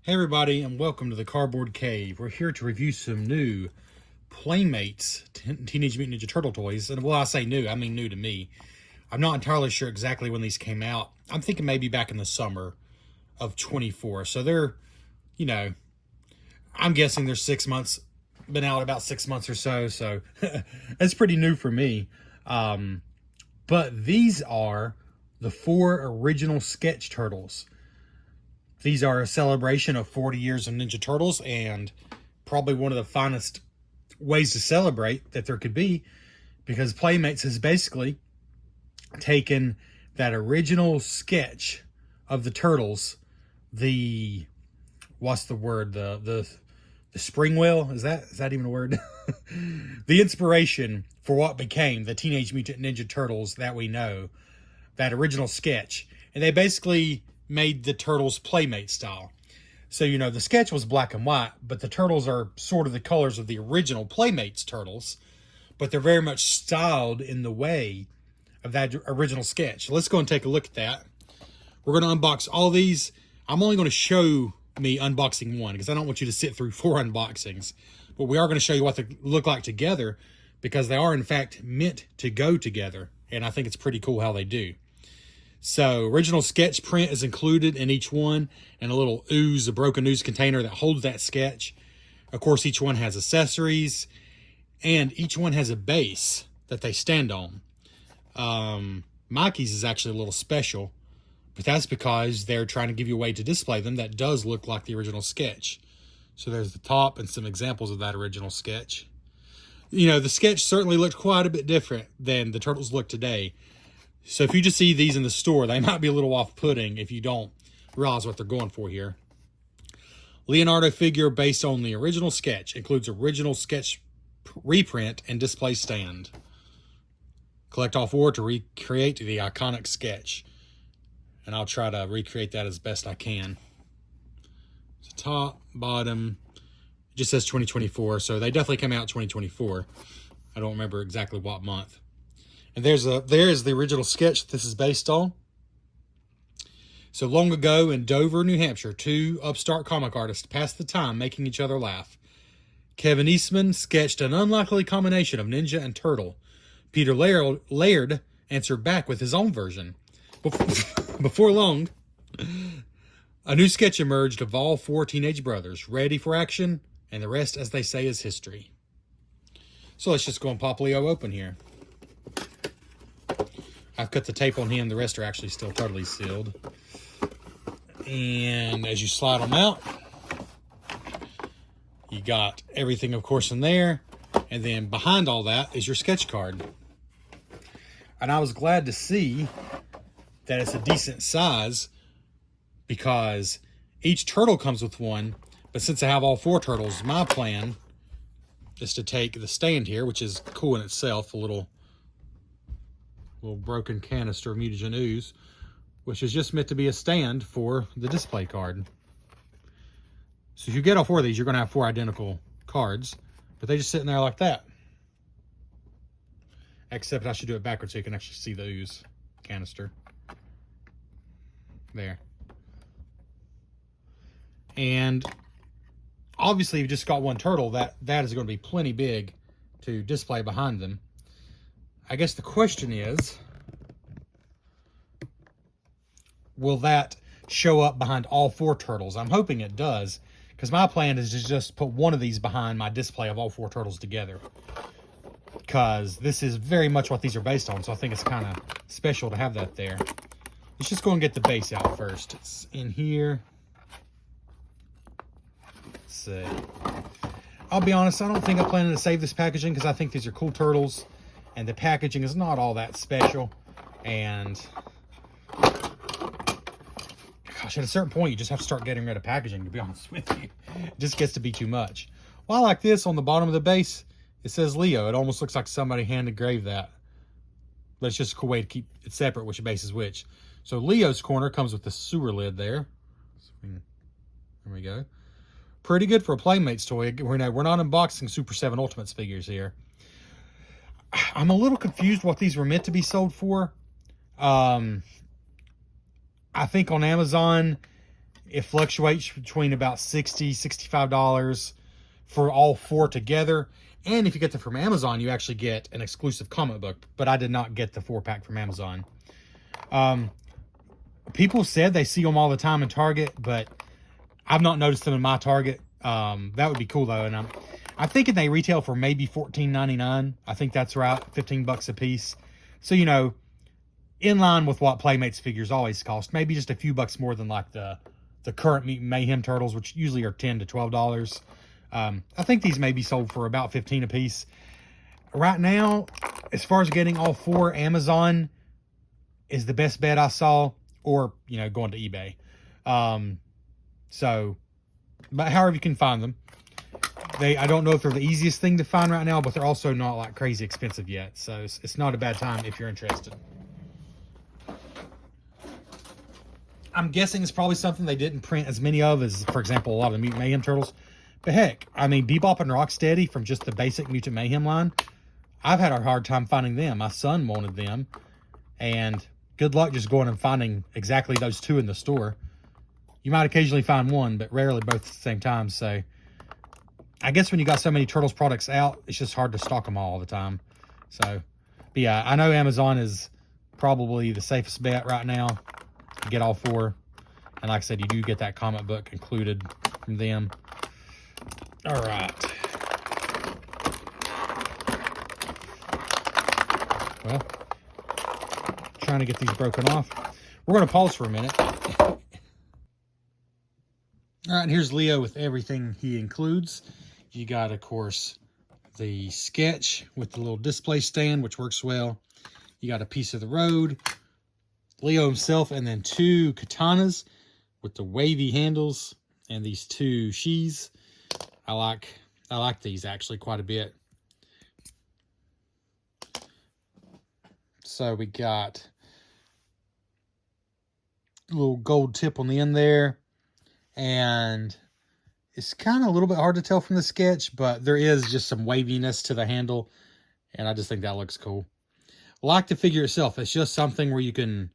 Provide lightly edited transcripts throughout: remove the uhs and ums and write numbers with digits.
Hey everybody, and welcome to the Cardboard Cave. We're here to review some new Playmates Teenage Mutant Ninja Turtle toys. And well, I say new, I mean new to me. I'm not entirely sure exactly when these came out. I'm thinking maybe back in the summer of 24. So they're, I'm guessing they're 6 months, been out about 6 months or so. So that's pretty new for me. But these are the 4 original sketch turtles. These are a celebration of 40 years of Ninja Turtles, and probably one of the finest ways to celebrate that there could be, because Playmates has basically taken that original sketch of the Turtles, the spring wheel, is that even a word? The inspiration for what became the Teenage Mutant Ninja Turtles that we know, that original sketch, and they basically made the Turtles Playmate style. So, the sketch was black and white, but the Turtles are sort of the colors of the original Playmates Turtles, but they're very much styled in the way of that original sketch. So let's go and take a look at that. We're going to unbox all these. I'm only going to show me unboxing one, because I don't want you to sit through 4 unboxings, but we are going to show you what they look like together, because they are in fact meant to go together, and I think it's pretty cool how they do. So, original sketch print is included in each one, and a little ooze, a broken ooze container that holds that sketch. Of course, each one has accessories, and each one has a base that they stand on. Mikey's is actually a little special, but that's because they're trying to give you a way to display them that does look like the original sketch. So there's the top and some examples of that original sketch. The sketch certainly looked quite a bit different than the Turtles look today. So if you just see these in the store, they might be a little off-putting if you don't realize what they're going for here. Leonardo figure based on the original sketch. Includes original sketch reprint and display stand. Collect all 4 to recreate the iconic sketch. And I'll try to recreate that as best I can. So top, bottom, it just says 2024. So they definitely came out 2024. I don't remember exactly what month. And there is the original sketch this is based on. So long ago in Dover, New Hampshire, 2 upstart comic artists passed the time making each other laugh. Kevin Eastman sketched an unlikely combination of ninja and turtle. Peter Laird answered back with his own version. Before long, a new sketch emerged of all 4 teenage brothers, ready for action, and the rest, as they say, is history. So let's just go and pop Leo open here. I've cut the tape on him. The rest are actually still totally sealed. And as you slide them out, you got everything, of course, in there. And then behind all that is your sketch card. And I was glad to see that it's a decent size, because each turtle comes with one. But since I have all 4 turtles, my plan is to take the stand here, which is cool in itself, a little broken canister of mutagen ooze, which is just meant to be a stand for the display card. So if you get all 4 of these, you're going to have 4 identical cards, but they just sit in there like that. Except I should do it backwards so you can actually see the ooze canister. There. And obviously, if you just got 1 turtle, that is going to be plenty big to display behind them. I guess the question is, will that show up behind all 4 turtles? I'm hoping it does, because my plan is to just put one of these behind my display of all 4 turtles together, because this is very much what these are based on, so I think it's kind of special to have that there. Let's just go and get the base out first. It's in here. Let's see. I'll be honest, I don't think I'm planning to save this packaging, because I think these are cool turtles, and the packaging is not all that special. And gosh, at a certain point, you just have to start getting rid of packaging, to be honest with you. It just gets to be too much. Well, I like this on the bottom of the base. It says Leo. It almost looks like somebody hand engraved that. But it's just a cool way to keep it separate which base is which. So Leo's corner comes with the sewer lid there. There we go. Pretty good for a Playmates toy. We're not unboxing Super 7 Ultimates figures here. I'm a little confused what these were meant to be sold for. I think on Amazon, It fluctuates between about $60, $65 for all 4 together. And if you get them from Amazon, you actually get an exclusive comic book. But I did not get the 4-pack from Amazon. People said they see them all the time in Target, but I've not noticed them in my Target. That would be cool though. And I'm thinking they retail for maybe $14.99. I think that's right, $15 a piece. So, you know, in line with what Playmates figures always cost. Maybe just a few bucks more than like the current Mutant Mayhem turtles, which usually are $10 to $12. I think these may be sold for about $15 a piece. Right now, as far as getting all 4, Amazon is the best bet I saw, or, you know, going to eBay. But however you can find them. I don't know if they're the easiest thing to find right now, but they're also not like crazy expensive yet. So it's not a bad time if you're interested. I'm guessing it's probably something they didn't print as many of as, for example, a lot of the Mutant Mayhem turtles. But heck, I mean, Bebop and Rocksteady from just the basic Mutant Mayhem line, I've had a hard time finding them. My son wanted them. And good luck just going and finding exactly those 2 in the store. You might occasionally find one, but rarely both at the same time. So I guess when you got so many Turtles products out, it's just hard to stock them all the time. So, but yeah, I know Amazon is probably the safest bet right now to get all 4. And like I said, you do get that comic book included from them. All right. Well, trying to get these broken off. We're going to pause for a minute. All right, and here's Leo with everything he includes. You got, of course, the sketch with the little display stand, which works well. You got a piece of the road, Leo himself, and then 2 katanas with the wavy handles and these 2 shis. I like these actually quite a bit. So we got a little gold tip on the end there. And it's kind of a little bit hard to tell from the sketch, but there is just some waviness to the handle. And I just think that looks cool. Like the figure itself, it's just something where you can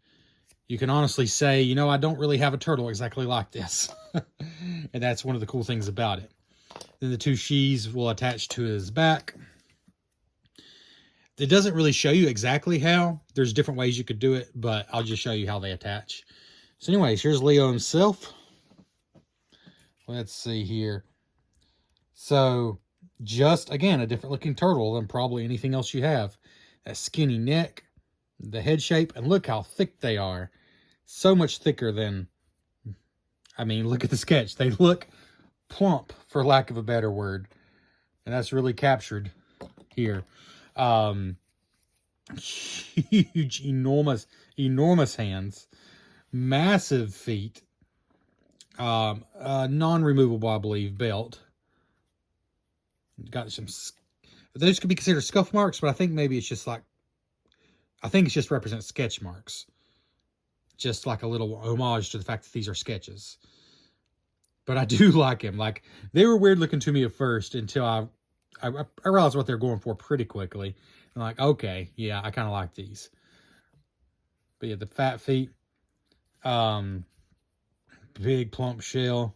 honestly say, you know, I don't really have a turtle exactly like this. And that's one of the cool things about it. Then the 2 shis will attach to his back. It doesn't really show you exactly how. There's different ways you could do it, but I'll just show you how they attach. So anyways, here's Leo himself. Let's see here. So just, again, a different looking turtle than probably anything else you have. That skinny neck, the head shape, and look how thick they are. So much thicker than, I mean, look at the sketch. They look plump, for lack of a better word. And that's really captured here. Huge, enormous hands. Massive feet. Non-removable, I believe, belt. Got some, those could be considered scuff marks, but I think maybe it's just like, I think it just represents sketch marks. Just like a little homage to the fact that these are sketches. But I do like him. Like, they were weird looking to me at first until I realized what they're going for pretty quickly. I'm like, okay, yeah, I kind of like these. But yeah, the fat feet. Big plump shell.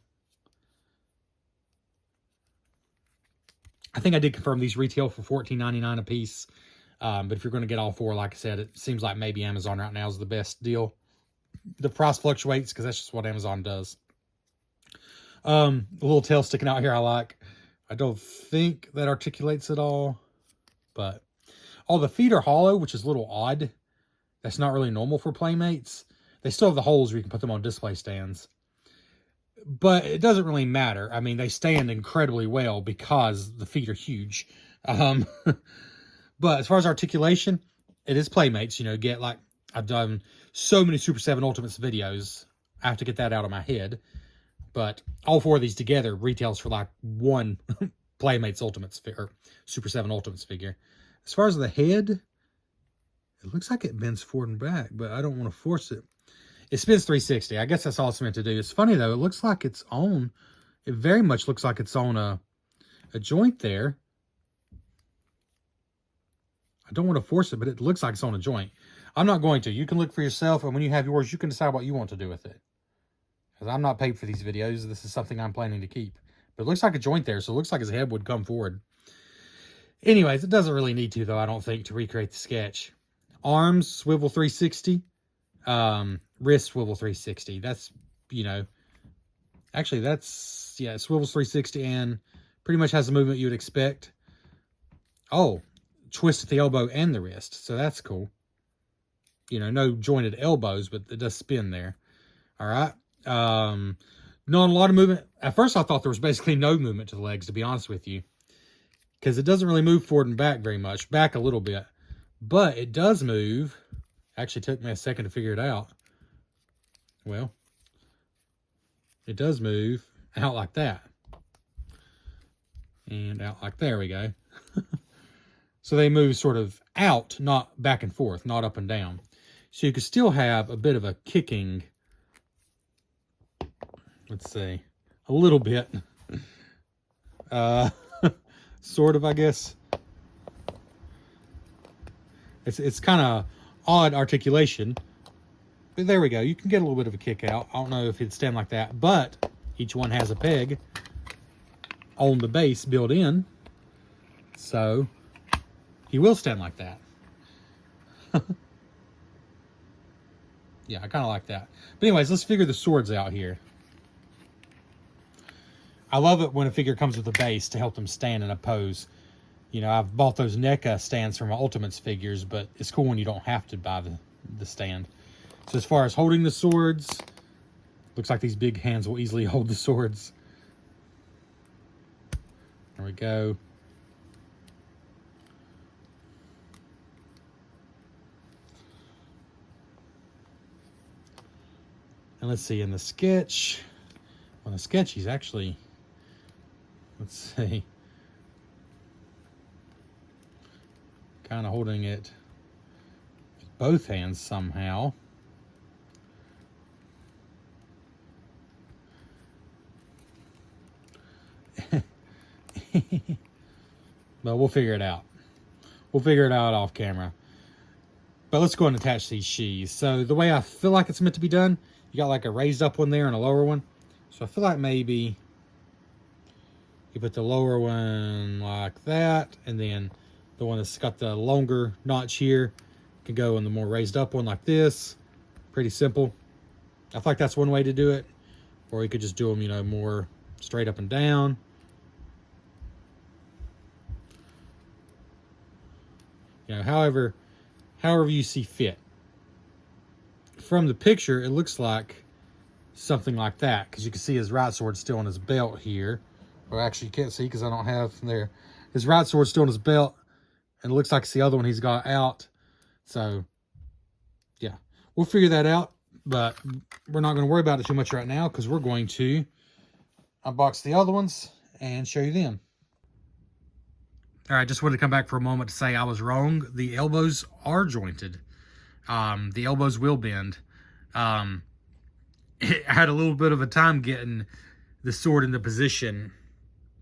I think I did confirm these retail for $14.99 a piece. But if you're going to get all 4, like I said, it seems like maybe Amazon right now is the best deal. The price fluctuates because that's just what Amazon does. A little tail sticking out here I like. I don't think that articulates at all. But, oh, the feet are hollow, which is a little odd. That's not really normal for Playmates. They still have the holes where you can put them on display stands. But it doesn't really matter. I mean, they stand incredibly well because the feet are huge. But as far as articulation, it is Playmates. You know, get like, I've done so many Super 7 Ultimates videos. I have to get that out of my head. But all 4 of these together retails for like 1 Playmates Ultimates or Super 7 Ultimates figure. As far as the head, it looks like it bends forward and back, but I don't want to force it. It spins 360. I guess that's all it's meant to do. It's funny, though. It looks like it's on... It very much looks like it's on a joint there. I don't want to force it, but it looks like it's on a joint. I'm not going to. You can look for yourself, and when you have yours, you can decide what you want to do with it. Because I'm not paid for these videos. This is something I'm planning to keep. But it looks like a joint there, so it looks like his head would come forward. Anyways, it doesn't really need to, though, I don't think, to recreate the sketch. Arms, swivel 360. Wrist, swivel 360. That's, you know, actually, that's, yeah, swivels 360 and pretty much has the movement you would expect. Oh, twist at the elbow and the wrist. So that's cool. You know, no jointed elbows, but it does spin there. All right. Not a lot of movement. At first, I thought there was basically no movement to the legs, to be honest with you. Because it doesn't really move forward and back very much. Back a little bit. But it does move. Actually took me a second to figure it out. Well, it does move out like that. And out like, there we go. So they move sort of out, not back and forth, not up and down. So you could still have a bit of a kicking, let's see, a little bit. Sort of, I guess. It's kind of odd articulation. But there we go. You can get a little bit of a kick out. I don't know if it'd stand like that, but each one has a peg on the base built in. So he will stand like that. Yeah, I kind of like that. But anyways, let's figure the swords out here. I love it when a figure comes with a base to help them stand in a pose. You know, I've bought those NECA stands from my Ultimates figures, but it's cool when you don't have to buy the stand. So as far as holding the swords, looks like these big hands will easily hold the swords. There we go. And let's see, in the sketch, on the sketch he's actually, let's see, kind of holding it with both hands somehow. But we'll figure it out. We'll figure it out off camera. But let's go and attach these sheaths. So the way I feel like it's meant to be done, you got like a raised up one there and a lower one. So I feel like maybe you put the lower one like that, and then the one that's got the longer notch here can go in the more raised up one like this. Pretty simple. I feel like that's one way to do it. Or you could just do them, you know, more straight up and down. You know, however you see fit. From the picture, it looks like something like that, because you can see his right sword still on his belt here. Or actually, you can't see because I don't have there. His right sword still on his belt, and it looks like it's the other one he's got out. So, yeah, we'll figure that out, but we're not going to worry about it too much right now because we're going to unbox the other ones and show you them. All right, just wanted to come back for a moment to say I was wrong. The elbows are jointed. The elbows will bend. I had a little bit of a time getting the sword in the position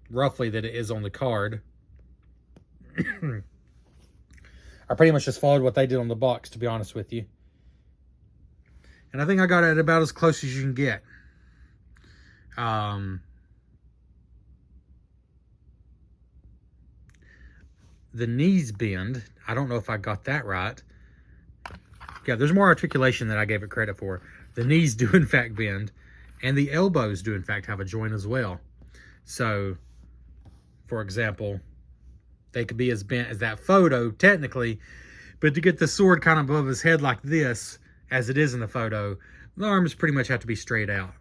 roughly that it is on the card. I pretty much just followed what they did on the box, to be honest with you. And I think I got it about as close as you can get. The knees bend. I don't know if I got that right. Yeah, there's more articulation than I gave it credit for. The knees do in fact bend, and the elbows do in fact have a joint as well. So, for example, they could be as bent as that photo technically, but to get the sword kind of above his head like this, as it is in the photo, the arms pretty much have to be straight out.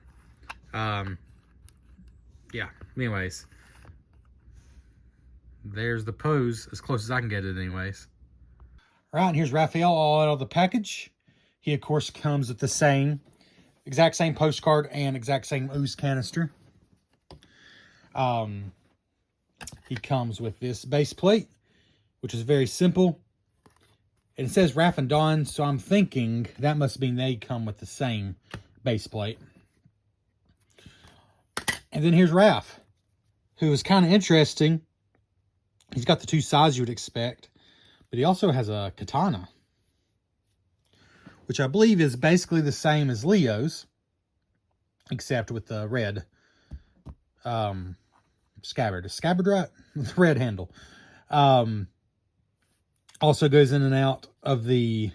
Yeah, anyways. There's the pose, as close as I can get it anyways. All right, and here's Raphael all out of the package. He, of course, comes with the exact same postcard and exact same ooze canister. He comes with this base plate, which is very simple. And it says Raph and Don, so I'm thinking that must mean they come with the same base plate. And then here's Raph, who is kind of interesting. He's got the two sides you would expect, but he also has a katana, which I believe is basically the same as Leo's. except with the red scabbard. Is scabbard right? With the red handle. Also goes in and out of the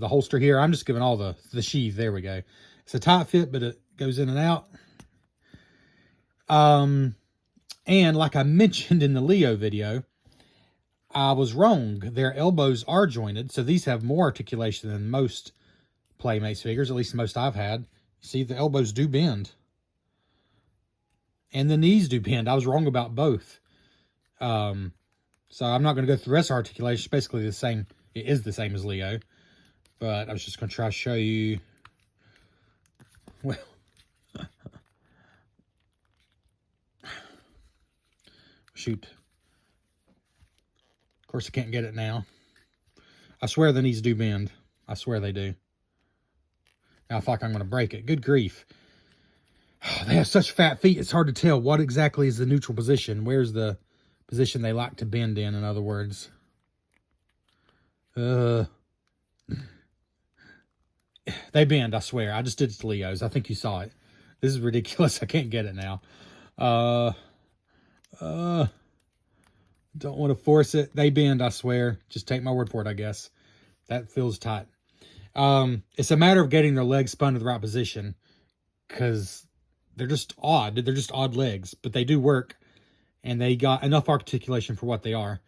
holster here. I'm just giving all the sheath. There we go. It's a tight fit, but it goes in and out. And like I mentioned in the Leo video, I was wrong. Their elbows are jointed, so these have more articulation than most Playmates figures, at least most I've had. See, the elbows do bend. And the knees do bend. I was wrong about both. So I'm not going to go through the rest of articulation. It's basically the same. It is the same as Leo. But I was just going to try to show you. Well. Shoot. Of course, I can't get it now. I swear the knees do bend. I swear they do. Now I feel like I'm going to break it. Good grief. They have such fat feet, it's hard to tell what exactly is the neutral position. Where's the position they like to bend in other words. They bend, I swear. I just did it to Leo's. I think you saw it. This is ridiculous. I can't get it now. Don't want to force it. They bend, I swear. Just take my word for it, I guess. That feels tight. It's a matter of getting their legs spun to the right position, because they're just odd. They're just odd legs, but they do work, and they got enough articulation for what they are.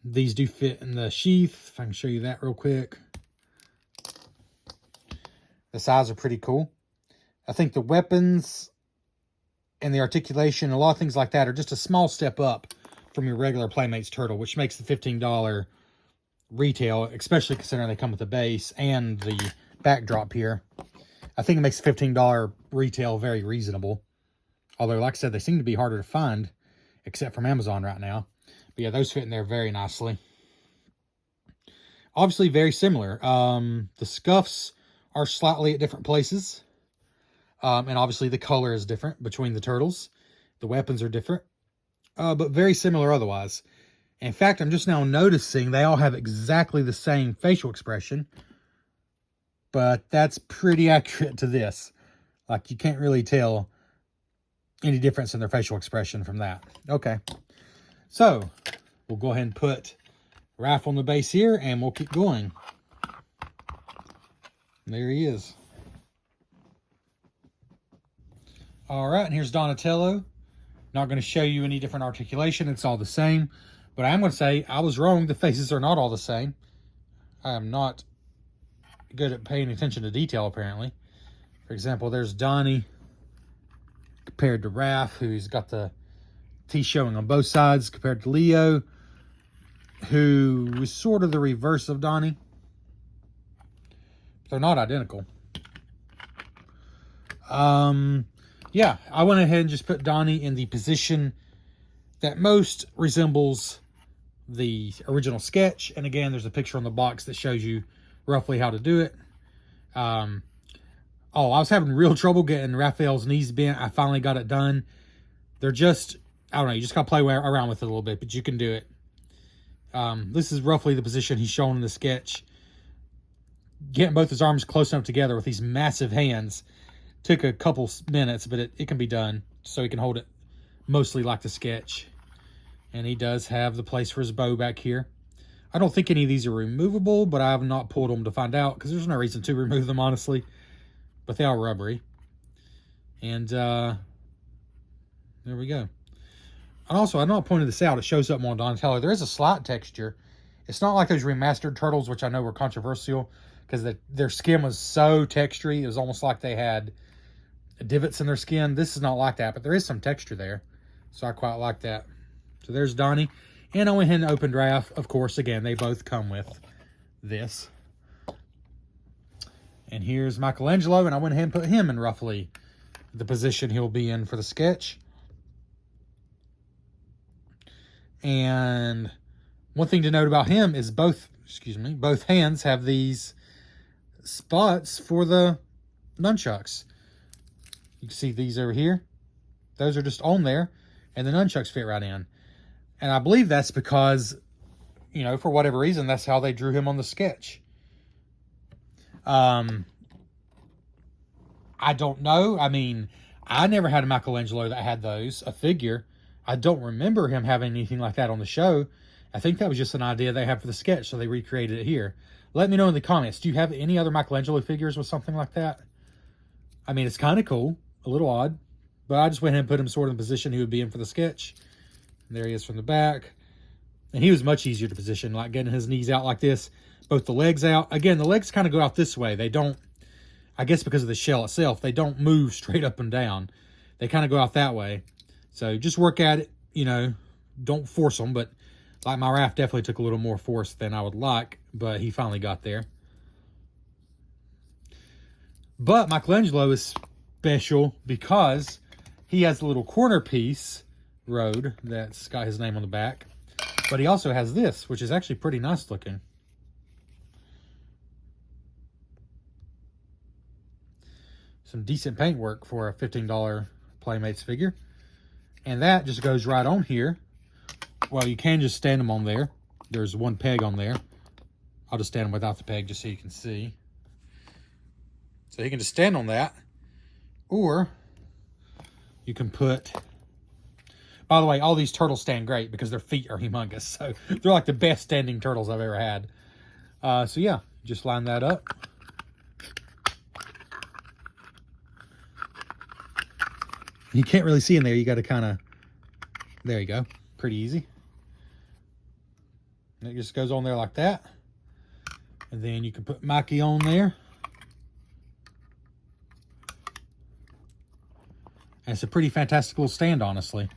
These do fit in the sheath. If I can show you that real quick. The size are pretty cool. I think the weapons and the articulation, a lot of things like that, are just a small step up from your regular Playmates turtle, which makes the $15 retail, especially considering they come with the base and the backdrop here. I think it makes the $15 retail very reasonable. Although, like I said, they seem to be harder to find, except from Amazon right now. But yeah, those fit in there very nicely. Obviously, very similar. The scuffs are slightly at different places. And obviously, the color is different between the turtles. The weapons are different. But very similar otherwise. In fact, I'm just now noticing they all have exactly the same facial expression. But that's pretty accurate to this. Like, you can't really tell any difference in their facial expression from that. Okay. So, we'll go ahead and put Raph on the base here, and we'll keep going. There he is. All right, and here's Donatello. Not going to show you any different articulation. It's all the same. But I am going to say I was wrong. The faces are not all the same. I am not good at paying attention to detail, apparently. For example, there's Donnie compared to Raph, who's got the teeth showing on both sides, compared to Leo, who was sort of the reverse of Donnie. They're not identical. Yeah, I went ahead and just put Donnie in the position that most resembles the original sketch. And again, there's a picture on the box that shows you roughly how to do it. I was having real trouble getting Raphael's knees bent. I finally got it done. They're just, I don't know, you just got to play around with it a little bit, but you can do it. This is roughly the position he's shown in the sketch. Getting both his arms close enough together with these massive hands took a couple minutes, but it can be done. So he can hold it mostly like the sketch. And he does have the place for his bow back here. I don't think any of these are removable, but I have not pulled them to find out, because there's no reason to remove them, honestly. But they are rubbery. And there we go. And also, I know I pointed this out. It shows up more on Donatello. There is a slight texture. It's not like those remastered turtles, which I know were controversial, because their skin was so textury. It was almost like they had divots in their skin. This is not like that, but there is some texture there. So I quite like that. So there's Donnie. And I went ahead and opened Raph. Of course, again, they both come with this. And here's Michelangelo, and I went ahead and put him in roughly the position he'll be in for the sketch. And one thing to note about him is both hands have these spots for the nunchucks. You can see these over here. Those are just on there, and the nunchucks fit right in. And I believe that's because, for whatever reason, that's how they drew him on the sketch. I don't know. I mean, I never had a Michelangelo that had those, a figure. I don't remember him having anything like that on the show. I think that was just an idea they had for the sketch, so they recreated it here. Let me know in the comments. Do you have any other Michelangelo figures with something like that? I mean, it's kind of cool, a little odd, but I just went ahead and put him sort of in the position he would be in for the sketch. And there he is from the back. And he was much easier to position, like getting his knees out like this, both the legs out. Again, the legs kind of go out this way. They don't, I guess because of the shell itself, they don't move straight up and down. They kind of go out that way. So just work at it, you know, don't force them. But like my Raph definitely took a little more force than I would like, but he finally got there. But Michelangelo is special because he has a little corner piece road that's got his name on the back. But he also has this, which is actually pretty nice looking. Some decent paint work for a $15 Playmates figure. And that just goes right on here. Well, you can just stand them on there. There's one peg on there. I'll just stand them without the peg just so you can see. So you can just stand on that. Or you can put... By the way, all these turtles stand great because their feet are humongous. So they're like the best standing turtles I've ever had. So yeah, just line that up. You can't really see in there. You got to kind of, there you go. Pretty easy. And it just goes on there like that. And then you can put Mikey on there. And it's a pretty fantastic little stand, honestly.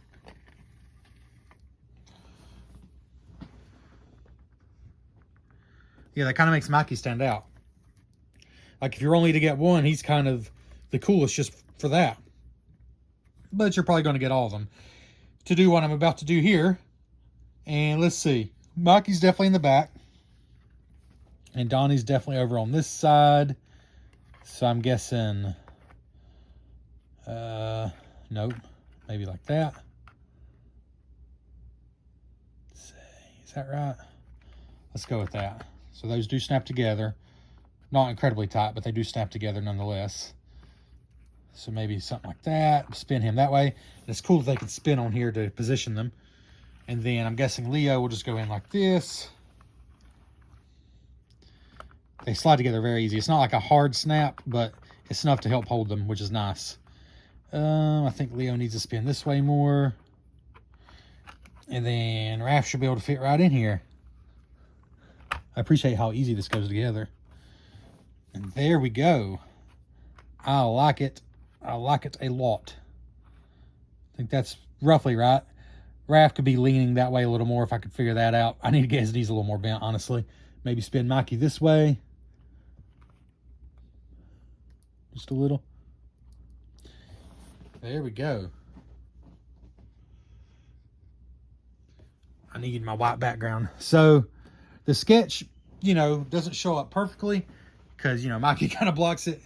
Yeah, that kind of makes Mikey stand out. Like if you're only to get one, he's kind of the coolest just for that. But you're probably going to get all of them to do what I'm about to do here. And let's see. Mikey's definitely in the back. And Donnie's definitely over on this side. So I'm guessing... nope. Maybe like that. Let's see. Is that right? Let's go with that. So those do snap together. Not incredibly tight, but they do snap together nonetheless. So maybe something like that. Spin him that way. And it's cool that they can spin on here to position them. And then I'm guessing Leo will just go in like this. They slide together very easy. It's not like a hard snap, but it's enough to help hold them, which is nice. I think Leo needs to spin this way more. And then Raph should be able to fit right in here. I appreciate how easy this goes together. And there we go. I like it. I like it a lot. I think that's roughly right. Raph could be leaning that way a little more if I could figure that out. I need to get his knees a little more bent, honestly. Maybe spin Mikey this way. Just a little. There we go. I need my white background. So the sketch, you know, doesn't show up perfectly because, you know, Mikey kind of blocks it,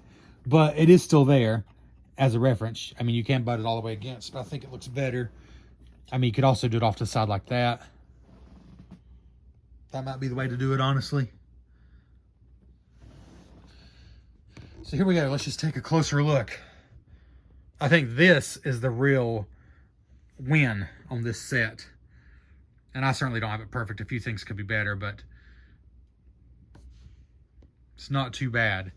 but it is still there as a reference. I mean, you can't butt it all the way against, but I think it looks better. I mean, you could also do it off to the side like that. That might be the way to do it, honestly. So here we go. Let's just take a closer look. I think this is the real win on this set. And I certainly don't have it perfect. A few things could be better, but it's not too bad.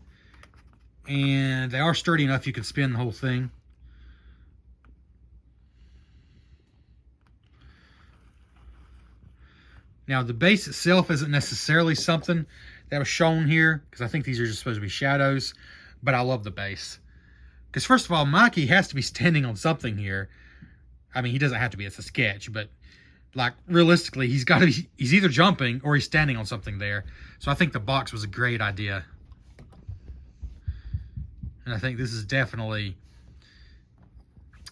And they are sturdy enough you can spin the whole thing. Now, the base itself isn't necessarily something that was shown here, because I think these are just supposed to be shadows, but I love the base. Because first of all, Mikey has to be standing on something here. I mean, he doesn't have to be, it's a sketch, but like realistically, he's got to be, he's either jumping or he's standing on something there. So I think the box was a great idea. And I think this is definitely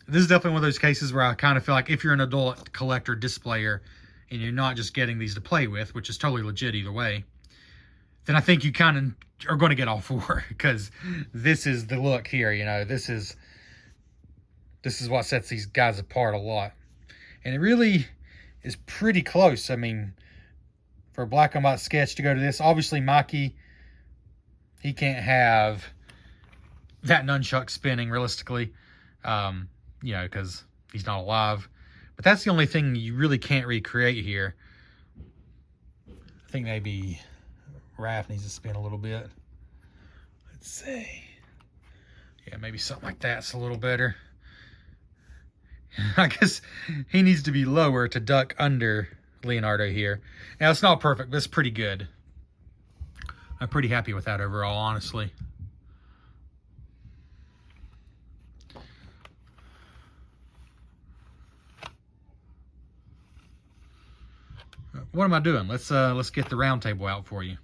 one of those cases where I kind of feel like if you're an adult collector displayer and you're not just getting these to play with, which is totally legit either way, then I think you kind of are going to get all four, because this is the look here, you know, this is what sets these guys apart a lot. And it really is pretty close. I mean, for a black and white sketch to go to this, obviously Mikey, he can't have that nunchuck spinning realistically, you know, because he's not alive. But that's the only thing you really can't recreate here. I think maybe Raph needs to spin a little bit. Let's see. Yeah, maybe something like that's a little better. I guess he needs to be lower to duck under Leonardo here. Now, it's not perfect, but it's pretty good. I'm pretty happy with that overall, honestly. What am I doing? Let's get the round table out for you.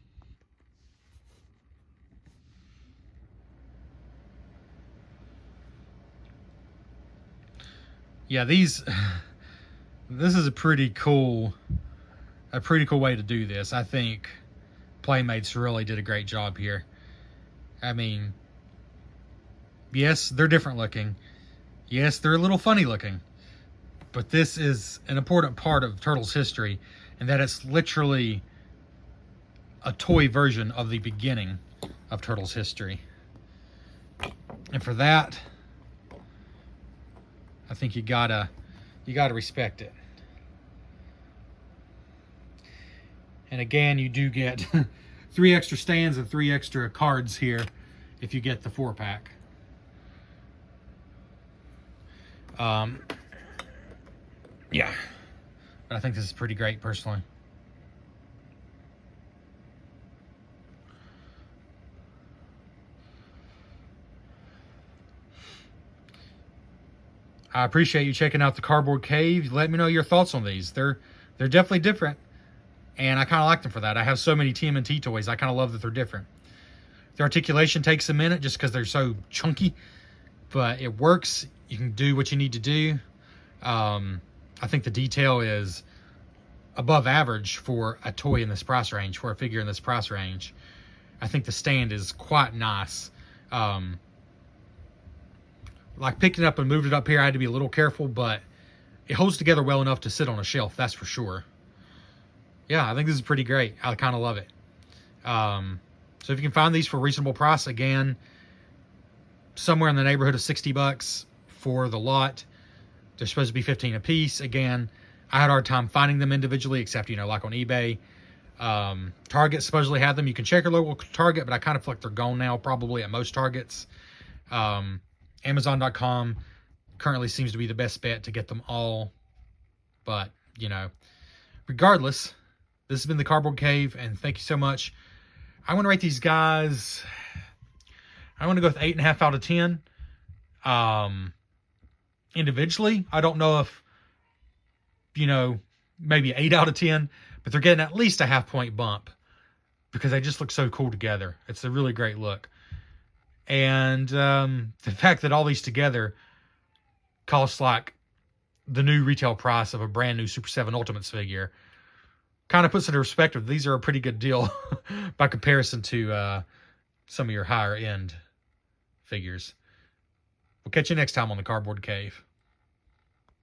Yeah, this is a pretty cool way to do this. I think Playmates really did a great job here. I mean, yes, they're different looking. Yes, they're a little funny looking. But this is an important part of Turtles history, and that it's literally a toy version of the beginning of Turtles history. And for that, I think you gotta respect it. And again, you do get 3 extra stands and 3 extra cards here if you get the 4-pack. Yeah, but I think this is pretty great personally. I appreciate you checking out the Cardboard Cave. Let me know your thoughts on these. They're definitely different, and I kind of like them for that. I have so many TMNT toys. I kind of love that they're different. The articulation takes a minute just because they're so chunky, but it works. You can do what you need to do. I think the detail is above average for a toy in this price range, for a figure in this price range. I think the stand is quite nice. Like picked it up and moved it up here, I had to be a little careful, but it holds together well enough to sit on a shelf, that's for sure. Yeah, I think this is pretty great. I kind of love it. So if you can find these for a reasonable price, again, somewhere in the neighborhood of $60 for the lot. They're supposed to be 15 a piece. Again, I had a hard time finding them individually, except, you know, like on eBay. Target supposedly had them. You can check your local Target, but I kind of feel like they're gone now, probably at most Targets. Amazon.com currently seems to be the best bet to get them all. But, you know, regardless, this has been the Cardboard Cave, and thank you so much. I want to rate these guys, I want to go with 8.5 out of 10. Individually, I don't know if, you know, maybe 8 out of 10, but they're getting at least a half-point bump because they just look so cool together. It's a really great look. And the fact that all these together cost like the new retail price of a brand new Super 7 Ultimates figure kind of puts into perspective. These are a pretty good deal by comparison to some of your higher end figures. We'll catch you next time on the Cardboard Cave.